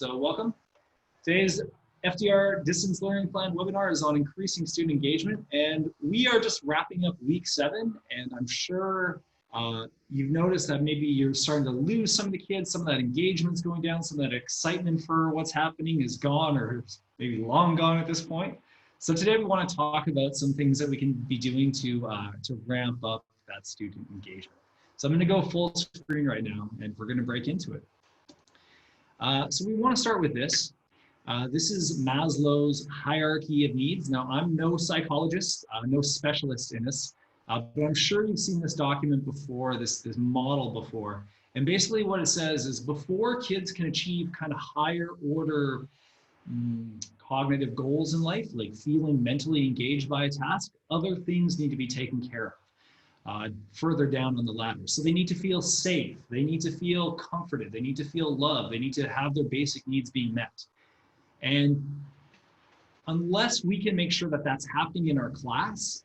So welcome. Today's FDR Distance Learning Plan webinar is on increasing student engagement, and we are just wrapping up week 7, and I'm sure you've noticed that maybe you're starting to lose some of the kids, some of that engagement's going down, some of that excitement for what's happening is gone or maybe long gone at this point. So today we want to talk about some things that we can be doing to ramp up that student engagement. So I'm going to go full screen right now, and we're going to break into it. So we want to start with this. This is Maslow's hierarchy of needs. Now, I'm no psychologist, no specialist in this, but I'm sure you've seen this document before, this model before. And basically what it says is before kids can achieve kind of higher order cognitive goals in life, like feeling mentally engaged by a task, other things need to be taken care of. Further down on the ladder. So they need to feel safe, they need to feel comforted, they need to feel loved, they need to have their basic needs being met. And unless we can make sure that that's happening in our class,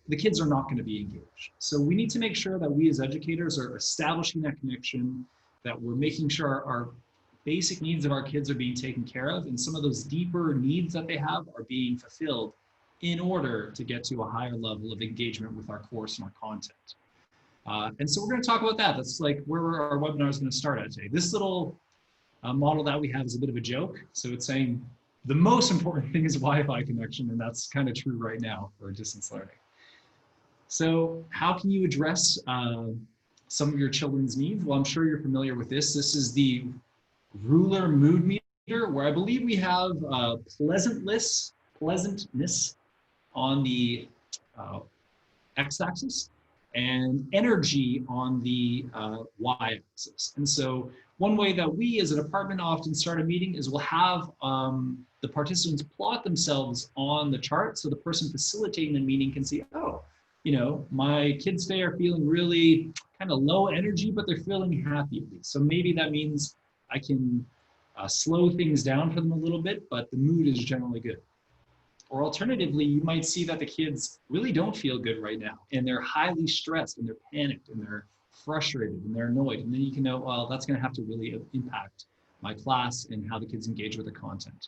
the kids are not going to be engaged. So we need to make sure that we as educators are establishing that connection, that we're making sure our basic needs of our kids are being taken care of, and some of those deeper needs that they have are being fulfilled in order to get to a higher level of engagement with our course and our content. And so we're going to talk about that. That's like where our webinar is going to start at today. This little model that we have is a bit of a joke. So it's saying the most important thing is Wi-Fi connection, and that's kind of true right now for distance learning. So how can you address some of your children's needs? Well, I'm sure you're familiar with this. This is the ruler mood meter, where I believe we have pleasantness on the x-axis and energy on the y-axis. And so one way that we as a department often start a meeting is we'll have the participants plot themselves on the chart so the person facilitating the meeting can see, oh, you know, my kids today are feeling really kind of low energy, but they're feeling happy at least. So maybe that means I can slow things down for them a little bit, but the mood is generally good. Or alternatively, you might see that the kids really don't feel good right now, and they're highly stressed, and they're panicked, and they're frustrated, and they're annoyed. And then you can know, well, that's going to have to really impact my class and how the kids engage with the content.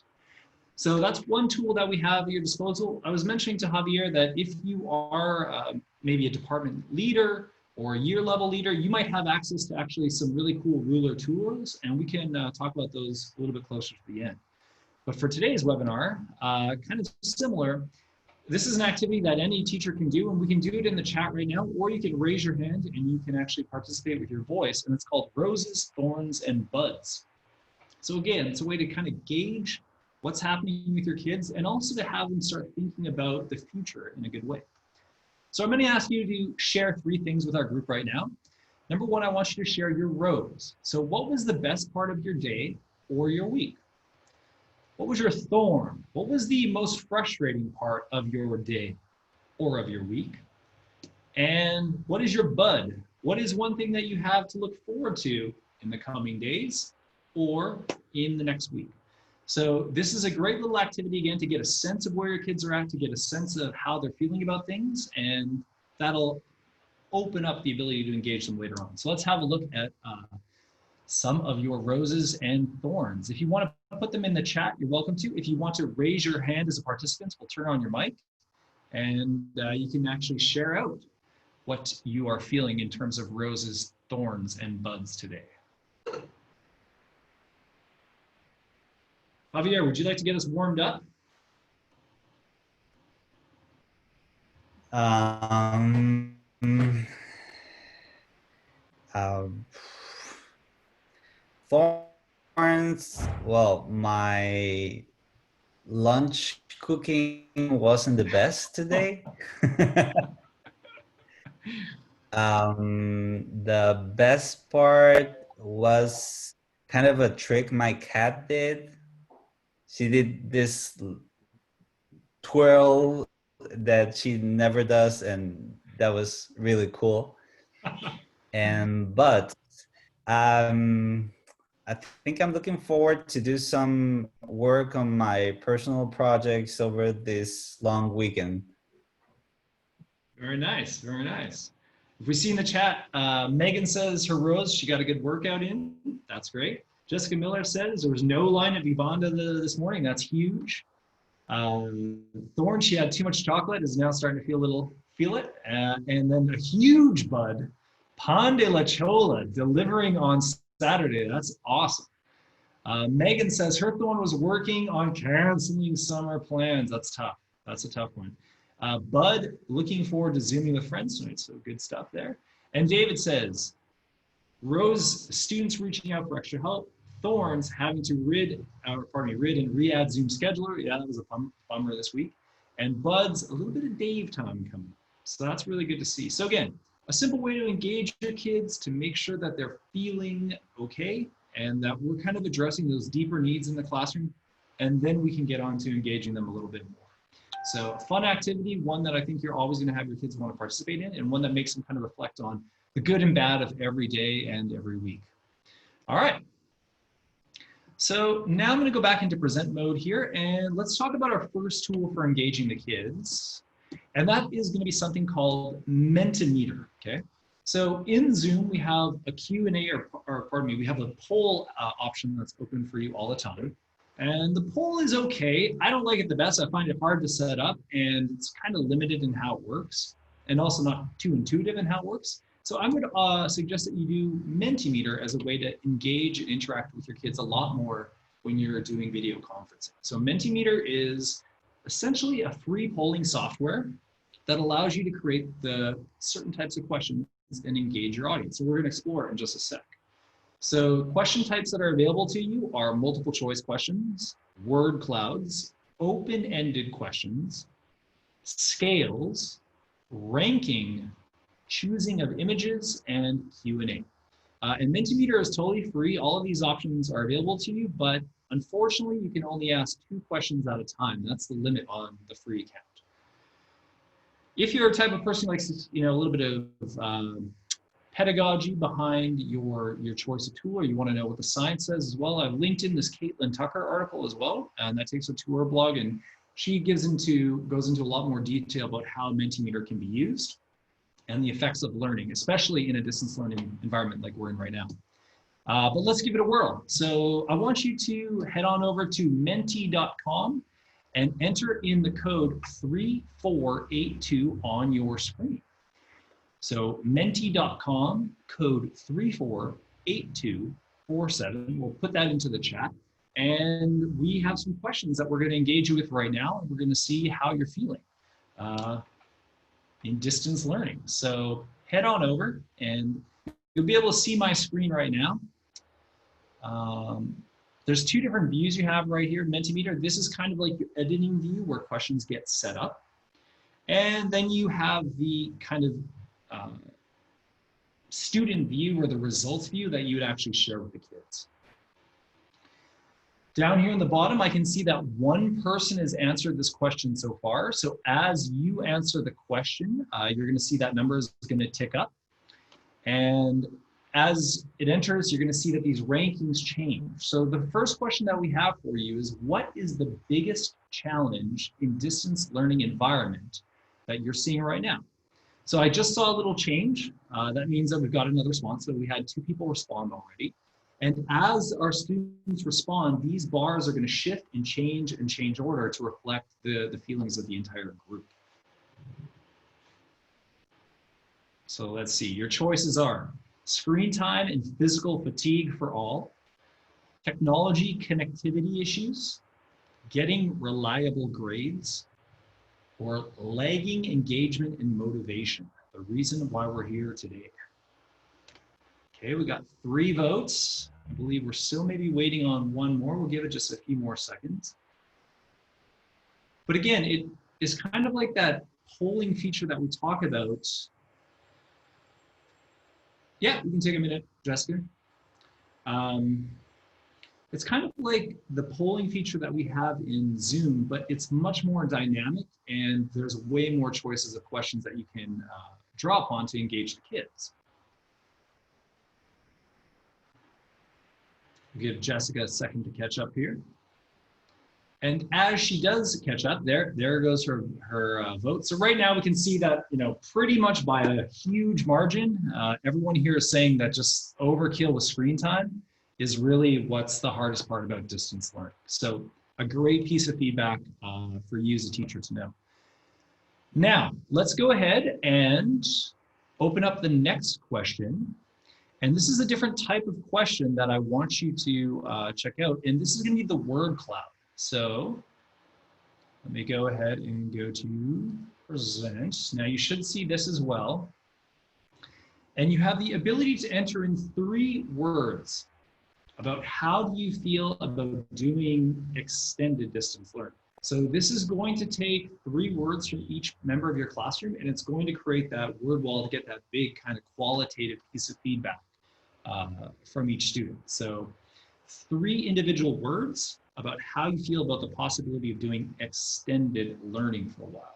So that's one tool that we have at your disposal. I was mentioning to Javier that if you are maybe a department leader or a year level leader, you might have access to actually some really cool ruler tools, and we can talk about those a little bit closer to the end. But for today's webinar, kind of similar, this is an activity that any teacher can do, and we can do it in the chat right now, or you can raise your hand and you can actually participate with your voice, and it's called Roses, Thorns, and Buds. So again, it's a way to kind of gauge what's happening with your kids and also to have them start thinking about the future in a good way. So I'm going to ask you to share 3 things with our group right now. Number 1, I want you to share your rose. So what was the best part of your day or your week? What was your thorn? What was the most frustrating part of your day or of your week? And what is your bud? What is one thing that you have to look forward to in the coming days or in the next week? So this is a great little activity, again, to get a sense of where your kids are at, to get a sense of how they're feeling about things, and that'll open up the ability to engage them later on. So let's have a look at some of your roses and thorns. If you want to put them in the chat, you're welcome to. If you want to raise your hand as a participant, we'll turn on your mic, and you can actually share out what you are feeling in terms of roses, thorns, and buds today. Javier, would you like to get us warmed up? Thorns, well, my lunch cooking wasn't the best today. The best part was kind of a trick my cat did. She did this twirl that she never does, and that was really cool. But I think I'm looking forward to do some work on my personal projects over this long weekend. Very nice, very nice. If we see in the chat, Megan says her rose, she got a good workout in. That's great. Jessica Miller says there was no line at Vivanda this morning. That's huge. Thorn, she had too much chocolate, is now starting to feel it. And then a huge bud, Pan de la Chola, delivering on Saturday. That's awesome. Megan says her Thorn was working on canceling summer plans. That's tough. That's a tough one. Bud, looking forward to Zooming with friends tonight. So good stuff there. And David says, Rose, students reaching out for extra help. Thorns having to rid and re-add Zoom scheduler. Yeah, that was a bummer this week. And Bud's a little bit of Dave time coming up. So that's really good to see. So again, a simple way to engage your kids to make sure that they're feeling okay and that we're kind of addressing those deeper needs in the classroom. And then we can get on to engaging them a little bit more. So a fun activity, one that I think you're always going to have your kids want to participate in, and one that makes them kind of reflect on the good and bad of every day and every week. All right. So now I'm going to go back into present mode here, and let's talk about our first tool for engaging the kids. And that is going to be something called Mentimeter, okay? So in Zoom, we have a Q&A, or pardon me, we have a poll option that's open for you all the time. And the poll is okay. I don't like it the best. I find it hard to set up, and it's kind of limited in how it works, and also not too intuitive in how it works. So I'm going to suggest that you do Mentimeter as a way to engage and interact with your kids a lot more when you're doing video conferencing. So Mentimeter is essentially a free polling software that allows you to create the certain types of questions and engage your audience. So we're going to explore it in just a sec. So question types that are available to you are multiple choice questions, word clouds, open-ended questions, scales, ranking, choosing of images, and Q&A. And Mentimeter is totally free. All of these options are available to you, but unfortunately, you can only ask 2 questions at a time. That's the limit on the free account. If you're a type of person who likes, a little bit of pedagogy behind your choice of tool, or you want to know what the science says as well, I've linked in this Caitlin Tucker article as well, and that takes you to her blog, and she goes into a lot more detail about how Mentimeter can be used and the effects of learning, especially in a distance learning environment like we're in right now. But let's give it a whirl. So I want you to head on over to menti.com and enter in the code 3482 on your screen. So menti.com, code 348247. We'll put that into the chat. And we have some questions that we're going to engage you with right now, and we're going to see how you're feeling in distance learning. So head on over, and you'll be able to see my screen right now. There's 2 different views you have right here in Mentimeter. This is kind of like your editing view where questions get set up. And then you have the kind of student view, or the results view, that you would actually share with the kids. Down here in the bottom, I can see that 1 person has answered this question so far. So as you answer the question, you're going to see that number is going to tick up. And as it enters, you're going to see that these rankings change. So the first question that we have for you is, what is the biggest challenge in distance learning environment that you're seeing right now? So I just saw a little change. That means that we've got another response. So we had 2 people respond already. And as our students respond, these bars are going to shift and change order to reflect the feelings of the entire group. So let's see, your choices are screen time and physical fatigue for all, technology connectivity issues, getting reliable grades, or lagging engagement and motivation, the reason why we're here today. Okay, we got 3 votes. I believe we're still maybe waiting on 1 more. We'll give it just a few more seconds. But again, it is kind of like that polling feature that we talk about. Yeah, we can take a minute, Jessica. It's kind of like the polling feature that we have in Zoom, but it's much more dynamic, and there's way more choices of questions that you can draw upon to engage the kids. Give Jessica a second to catch up here. And as she does catch up, there goes her vote. So right now we can see that, pretty much by a huge margin, everyone here is saying that just overkill with screen time. is really what's the hardest part about distance learning. So a great piece of feedback for you as a teacher to know. Now, let's go ahead and open up the next question. And this is a different type of question that I want you to check out. And this is going to be the word cloud. So let me go ahead and go to present. Now you should see this as well. And you have the ability to enter in 3 words about how do you feel about doing extended distance learning. So this is going to take 3 words from each member of your classroom, and it's going to create that word wall to get that big kind of qualitative piece of feedback from each student. So 3 individual words about how you feel about the possibility of doing extended learning for a while.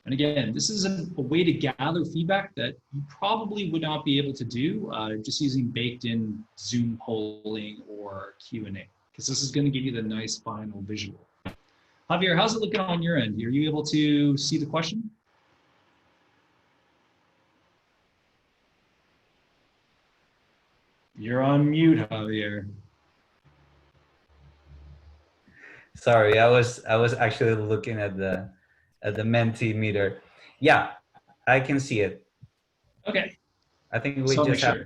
And again, this is a way to gather feedback that you probably would not be able to do just using baked in Zoom polling or Q&A, because this is going to give you the nice final visual. Javier, how's it looking on your end? Are you able to see the question? You're on mute, Javier. Sorry, I was actually looking at the Mentimeter. Yeah, I can see it. Okay. I think we just have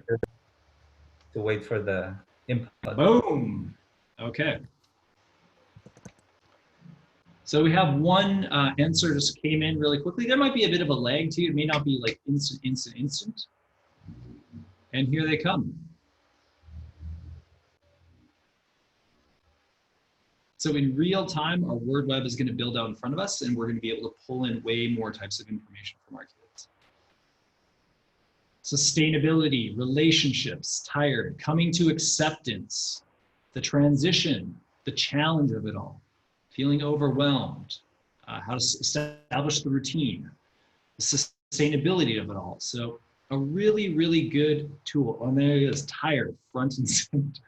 to wait for the input. Boom. Okay. So we have one answer just came in really quickly. There might be a bit of a lag too. It may not be like instant. And here they come. So in real time, our word web is going to build out in front of us, and we're going to be able to pull in way more types of information from our kids. Sustainability, relationships, tired, coming to acceptance, the transition, the challenge of it all, feeling overwhelmed, how to establish the routine, the sustainability of it all. So a really, really good tool. And there it is, tired, front and center.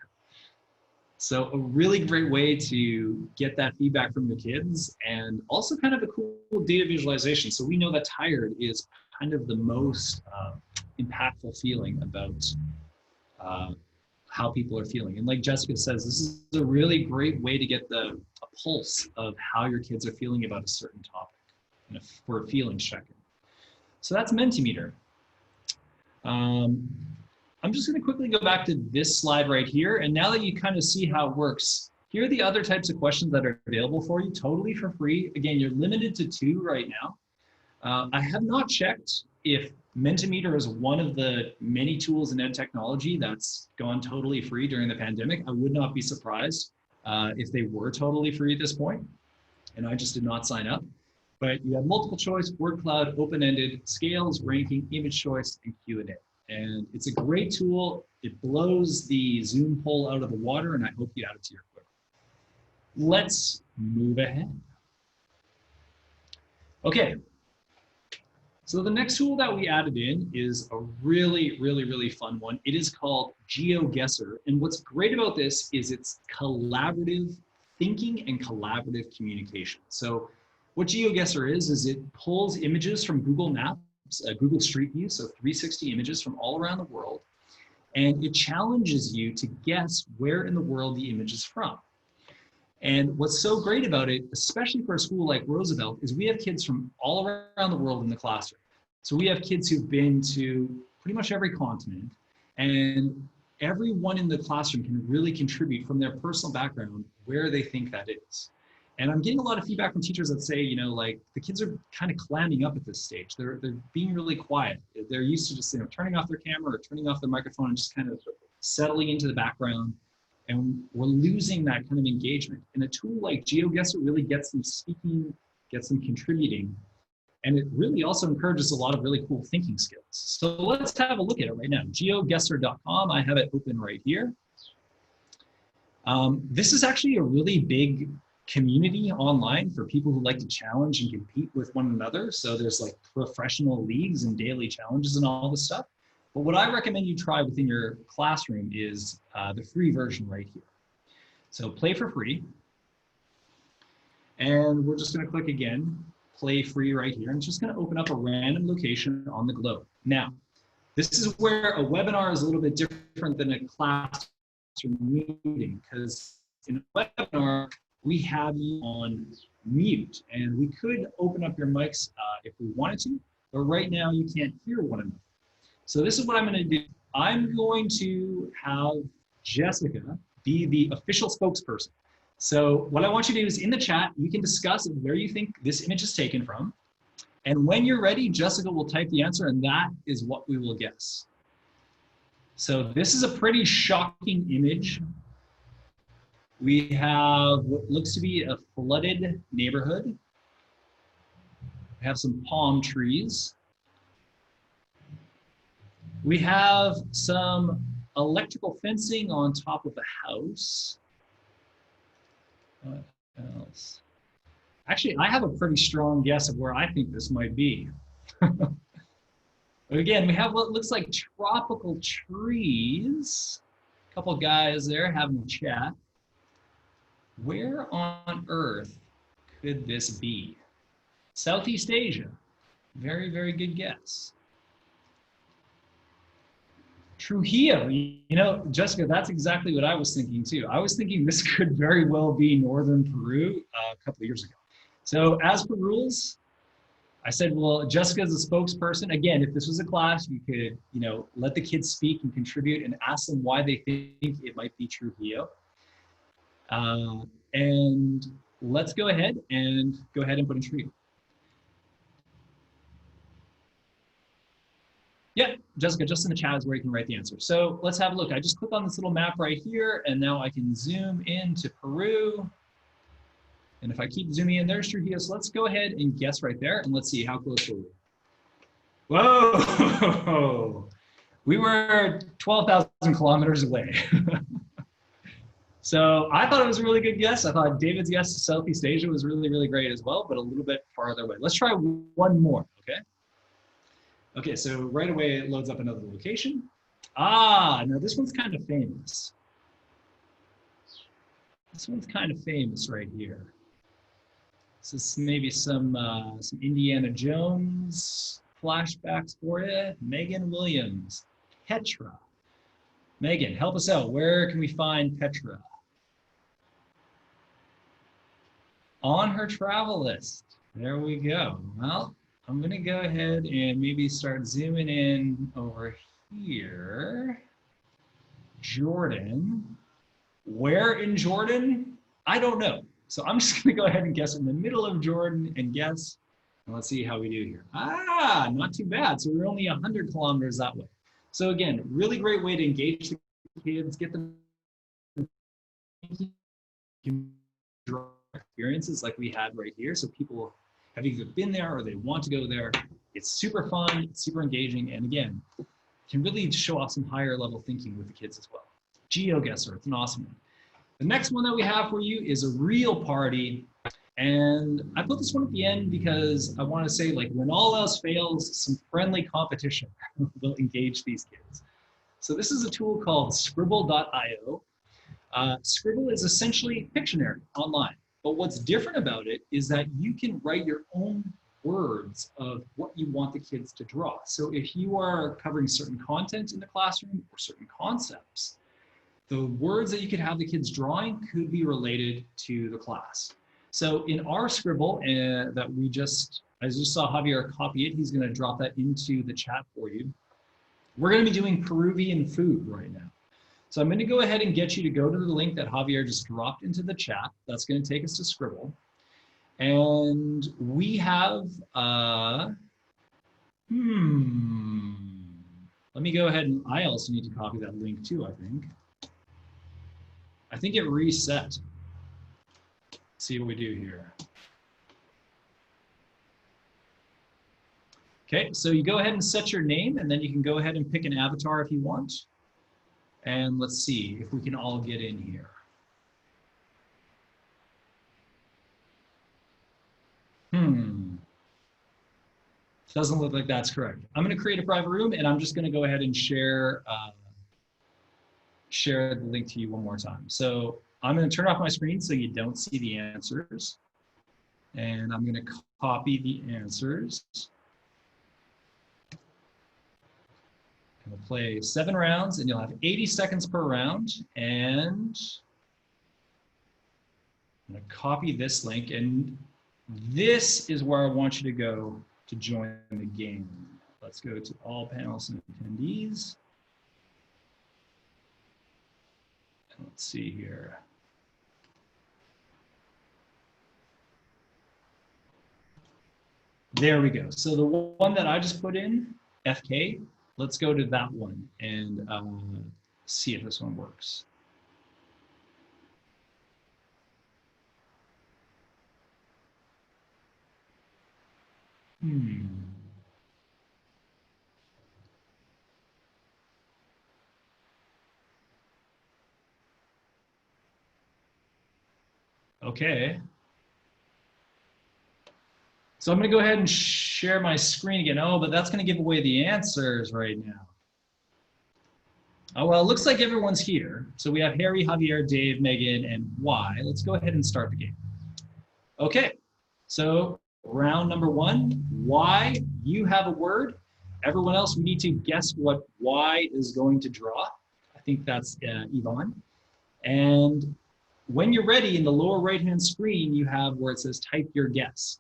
So a really great way to get that feedback from your kids, and also kind of a cool data visualization. So we know that tired is kind of the most impactful feeling about how people are feeling. And like Jessica says, this is a really great way to get a pulse of how your kids are feeling about a certain topic for a feelings check-in. So that's Mentimeter. I'm just going to quickly go back to this slide right here. And now that you kind of see how it works, here are the other types of questions that are available for you totally for free. Again, you're limited to 2 right now. I have not checked if Mentimeter is one of the many tools in ed technology that's gone totally free during the pandemic. I would not be surprised if they were totally free at this point, and I just did not sign up. But you have multiple choice, word cloud, open-ended, scales, ranking, image choice, and Q&A. And it's a great tool. It blows the Zoom poll out of the water, and I hope you add it to your quiz. Let's move ahead. Okay. So the next tool that we added in is a really, really, really fun one. It is called GeoGuessr. And what's great about this is it's collaborative thinking and collaborative communication. So what GeoGuessr is it pulls images from Google Maps, Google Street View, so 360 images from all around the world, and it challenges you to guess where in the world the image is from. And what's so great about it, especially for a school like Roosevelt, is we have kids from all around the world in the classroom. So we have kids who've been to pretty much every continent, and everyone in the classroom can really contribute from their personal background where they think that is. And I'm getting a lot of feedback from teachers that say, like the kids are kind of clamming up at this stage. They're being really quiet. They're used to just turning off their camera or turning off their microphone and just kind of settling into the background. And we're losing that kind of engagement. And a tool like GeoGuessr really gets them speaking, gets them contributing. And it really also encourages a lot of really cool thinking skills. So let's have a look at it right now. GeoGuessr.com, I have it open right here. This is actually a really big community online for people who like to challenge and compete with one another. So there's like professional leagues and daily challenges and all this stuff. But what I recommend you try within your classroom is the free version right here. So play for free. And we're just gonna click again, play free right here. And it's just gonna open up a random location on the globe. Now, this is where a webinar is a little bit different than a class meeting, because in a webinar, we have you on mute, and we could open up your mics if we wanted to, but right now you can't hear one another. So this is what I'm going to do. I'm going to have Jessica be the official spokesperson. So what I want you to do is in the chat, you can discuss where you think this image is taken from. And when you're ready, Jessica will type the answer, and that is what we will guess. So this is a pretty shocking image. We have what looks to be a flooded neighborhood. We have some palm trees. We have some electrical fencing on top of a house. What else? Actually, I have a pretty strong guess of where I think this might be. Again, we have what looks like tropical trees. A couple guys there having a chat. Where on earth could this be? Southeast Asia. Very, very good guess. Trujillo, you know, Jessica, that's exactly what I was thinking too. I was thinking this could very well be northern Peru a couple of years ago. So as per rules, I said, well, Jessica is a spokesperson. Again, if this was a class, you could, you know, let the kids speak and contribute and ask them why they think it might be Trujillo. And let's go ahead and put in Trujillo. Yeah, Jessica, just in the chat is where you can write the answer. So let's have a look. I just click on this little map right here, and now I can zoom into Peru. And if I keep zooming in, there's Trujillo. So let's go ahead and guess right there, and let's see how close were we. Whoa, we were 12,000 kilometers away. So I thought it was a really good guess. I thought David's guess to Southeast Asia was really, really great as well, but a little bit farther away. Let's try one more, okay? Okay, so right away it loads up another location. Ah, now this one's kind of famous. This one's kind of famous right here. This is maybe some Indiana Jones flashbacks for you. Megan Williams, Petra. Megan, help us out. Where can we find Petra? On her travel list. There we go. Well, I'm gonna go ahead and maybe start zooming in over here. Jordan. Where in Jordan? I don't know. So I'm just gonna go ahead and guess in the middle of Jordan and guess. And let's see how we do here. Ah, not too bad. So we're only 100 kilometers that way. So again, really great way to engage the kids, get them experiences like we had right here. So people have either been there or they want to go there. It's super fun, it's super engaging, and again, can really show off some higher level thinking with the kids as well. GeoGuessr, it's an awesome one. The next one that we have for you is a real party. And I put this one at the end because I want to say, like, when all else fails, some friendly competition will engage these kids. So this is a tool called scribble.io. Scribble is essentially Pictionary online. But what's different about it is that you can write your own words of what you want the kids to draw. So if you are covering certain content in the classroom or certain concepts, the words that you could have the kids drawing could be related to the class. So in our Scribble that I just saw Javier copy it, he's gonna drop that into the chat for you. We're gonna be doing Peruvian food right now. So I'm gonna go ahead and get you to go to the link that Javier just dropped into the chat. That's gonna take us to Scribble. And we have, let me go ahead and I also need to copy that link too, I think. I think it reset. Let's see what we do here. Okay, so you go ahead and set your name, and then you can go ahead and pick an avatar if you want. And let's see if we can all get in here. Doesn't look like that's correct. I'm going to create a private room, and I'm just going to go ahead and share the link to you one more time. So I'm going to turn off my screen so you don't see the answers. And I'm going to copy the answers. We'll play 7 rounds, and you'll have 80 seconds per round. And I'm going to copy this link, and this is where I want you to go to join the game. Let's go to all panelists and attendees. Let's see here. There we go. So the one that I just put in, FK, let's go to that one and see if this one works. Okay. So I'm going to go ahead and share my screen again. Oh, but that's going to give away the answers right now. Oh, well, it looks like everyone's here. So we have Harry, Javier, Dave, Megan, and Y. Let's go ahead and start the game. Okay. So round number 1, Y, you have a word. Everyone else, we need to guess what Y is going to draw. I think that's Yvonne. And when you're ready, in the lower right-hand screen, you have where it says type your guess.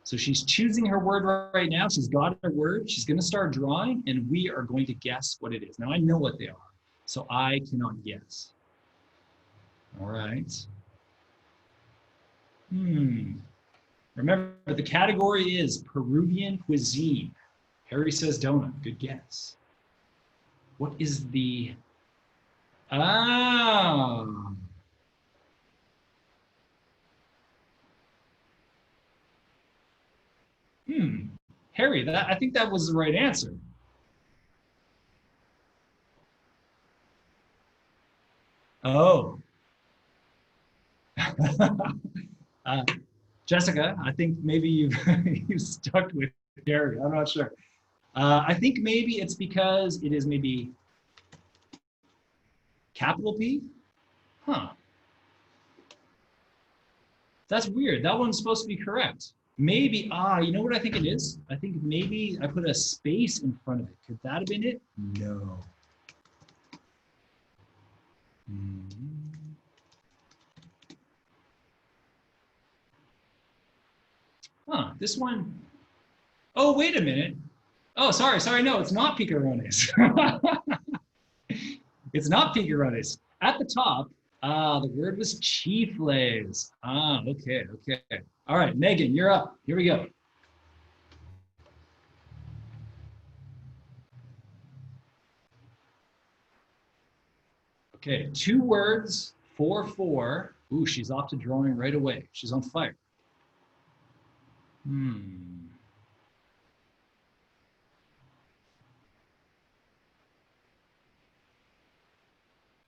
So she's choosing her word right now. She's got her word. She's going to start drawing, and we are going to guess what it is. Now, I know what they are, so I cannot guess. All right. Remember, the category is Peruvian cuisine. Harry says donut. Good guess. What is the... Harry, I think that was the right answer. Oh. Jessica, I think maybe you've stuck with Harry. I'm not sure. I think maybe it's because it is maybe capital P? Huh. That's weird. That one's supposed to be correct. Maybe, you know what I think it is? I think maybe I put a space in front of it. Could that have been it? No. Huh, this one. Oh, wait a minute. Oh, sorry. No, it's not picarones. It's not picarones. At the top, the word was chifles. Okay. All right, Megan, you're up. Here we go. Okay, 2 words, 4. Ooh, she's off to drawing right away. She's on fire.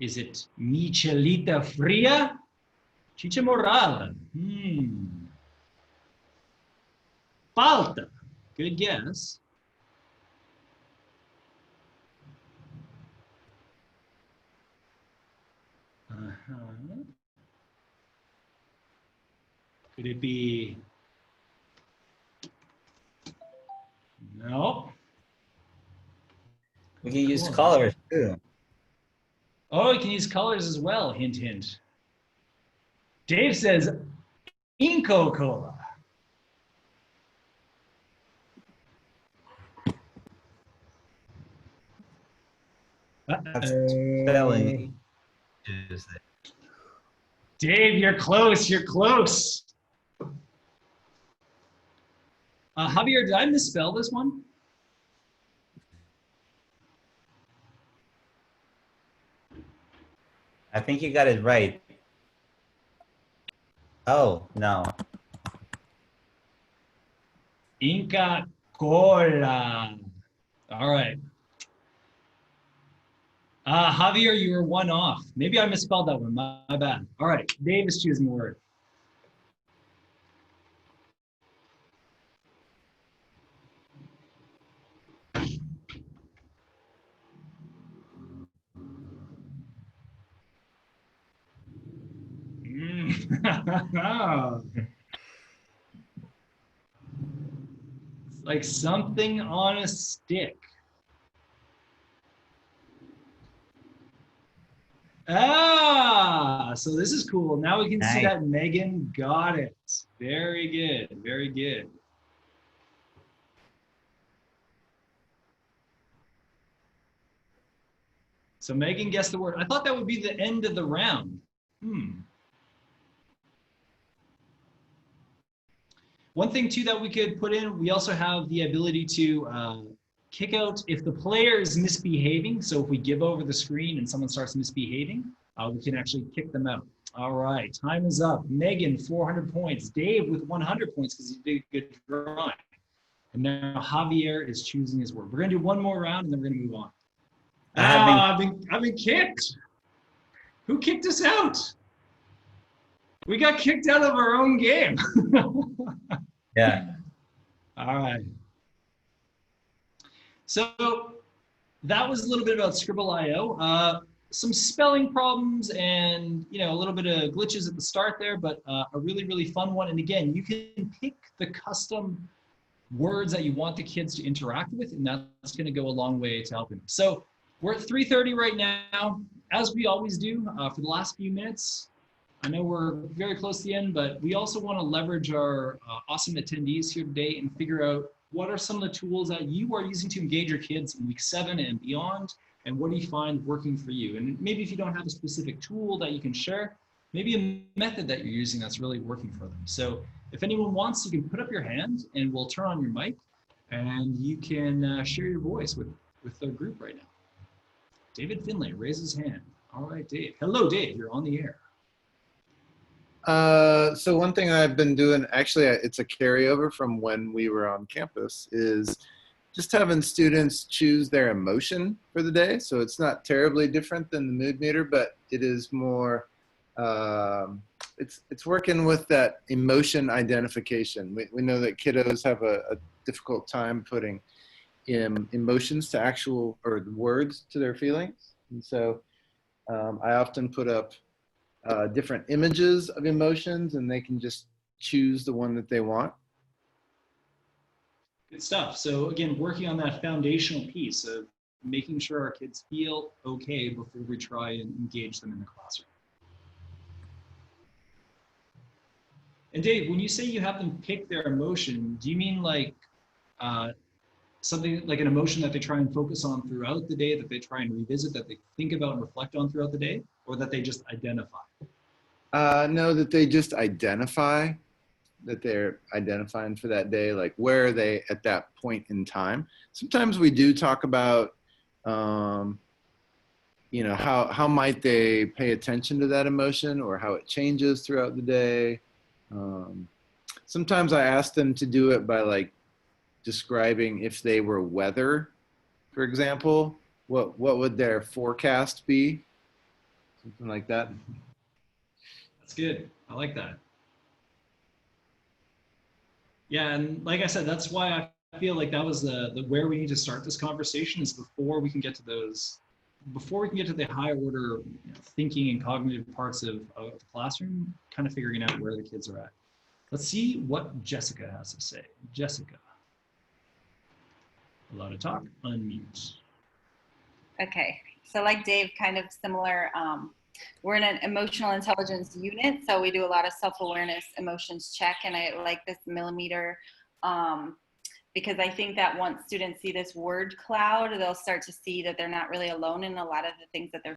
Is it michelita fria? Chicha morada. Palta. Good guess. Could it be? No. We can use colors too. Oh, you can use colors as well. Hint, hint. Dave says Inco Cola. That's spelling. Dave, you're close. You're close. Javier, did I misspell this one? I think you got it right. Oh, no. Inca Cola. All right. Javier, you were 1 off. Maybe I misspelled that one. My bad. All right. Dave is choosing the word. It's like something on a stick. Ah, so this is cool. Now we can see Nice. that Megan got it. Very good, very good. So Megan guessed the word. I thought that would be the end of the round. Hmm. One thing too that we could put in, we also have the ability to kick out if the player is misbehaving. So if we give over the screen and someone starts misbehaving, we can actually kick them out. All right, time is up. Megan, 400 points. Dave with 100 points because he did a good drawing. And now Javier is choosing his word. We're gonna do one more round and then we're gonna move on. I have been, I've been kicked. Who kicked us out? We got kicked out of our own game. yeah. All right. So that was a little bit about Scribble.io. Some spelling problems and a little bit of glitches at the start there, but a really, really fun one. And again, you can pick the custom words that you want the kids to interact with, and that's going to go a long way to helping them. So we're at 3:30 right now. As we always do for the last few minutes, I know we're very close to the end, but we also want to leverage our awesome attendees here today and figure out what are some of the tools that you are using to engage your kids in week 7 and beyond, and what do you find working for you? And maybe if you don't have a specific tool that you can share, maybe a method that you're using that's really working for them. So if anyone wants, you can put up your hand and we'll turn on your mic and you can share your voice with the group right now. David Finlay raises his hand. All right, Dave. Hello, Dave. You're on the air. So one thing I've been doing, actually, it's a carryover from when we were on campus, is just having students choose their emotion for the day. So it's not terribly different than the mood meter, but it is more, it's working with that emotion identification. We know that kiddos have a difficult time putting emotions to actual, or words to their feelings. And so I often put up different images of emotions, and they can just choose the one that they want. Good stuff. So again, working on that foundational piece of making sure our kids feel okay before we try and engage them in the classroom. And Dave, when you say you have them pick their emotion, do you mean like something like an emotion that they try and focus on throughout the day, that they try and revisit, that they think about and reflect on throughout the day, or that they just identify? No, that they just identify, that they're identifying for that day, like where are they at that point in time. Sometimes we do talk about, how might they pay attention to that emotion or how it changes throughout the day. Sometimes I ask them to do it by like describing if they were weather, for example, what would their forecast be? Something like that. That's good. I like that. Yeah, and like I said, that's why I feel like that was the where we need to start this conversation is before we can get to those, before we can get to the high order thinking and cognitive parts of the classroom, kind of figuring out where the kids are at. Let's see what Jessica has to say. Jessica. A lot of talk, unmute. Okay, so like Dave, kind of similar. We're in an emotional intelligence unit, so we do a lot of self-awareness emotions check, and I like this millimeter because I think that once students see this word cloud, they'll start to see that they're not really alone in a lot of the things that they're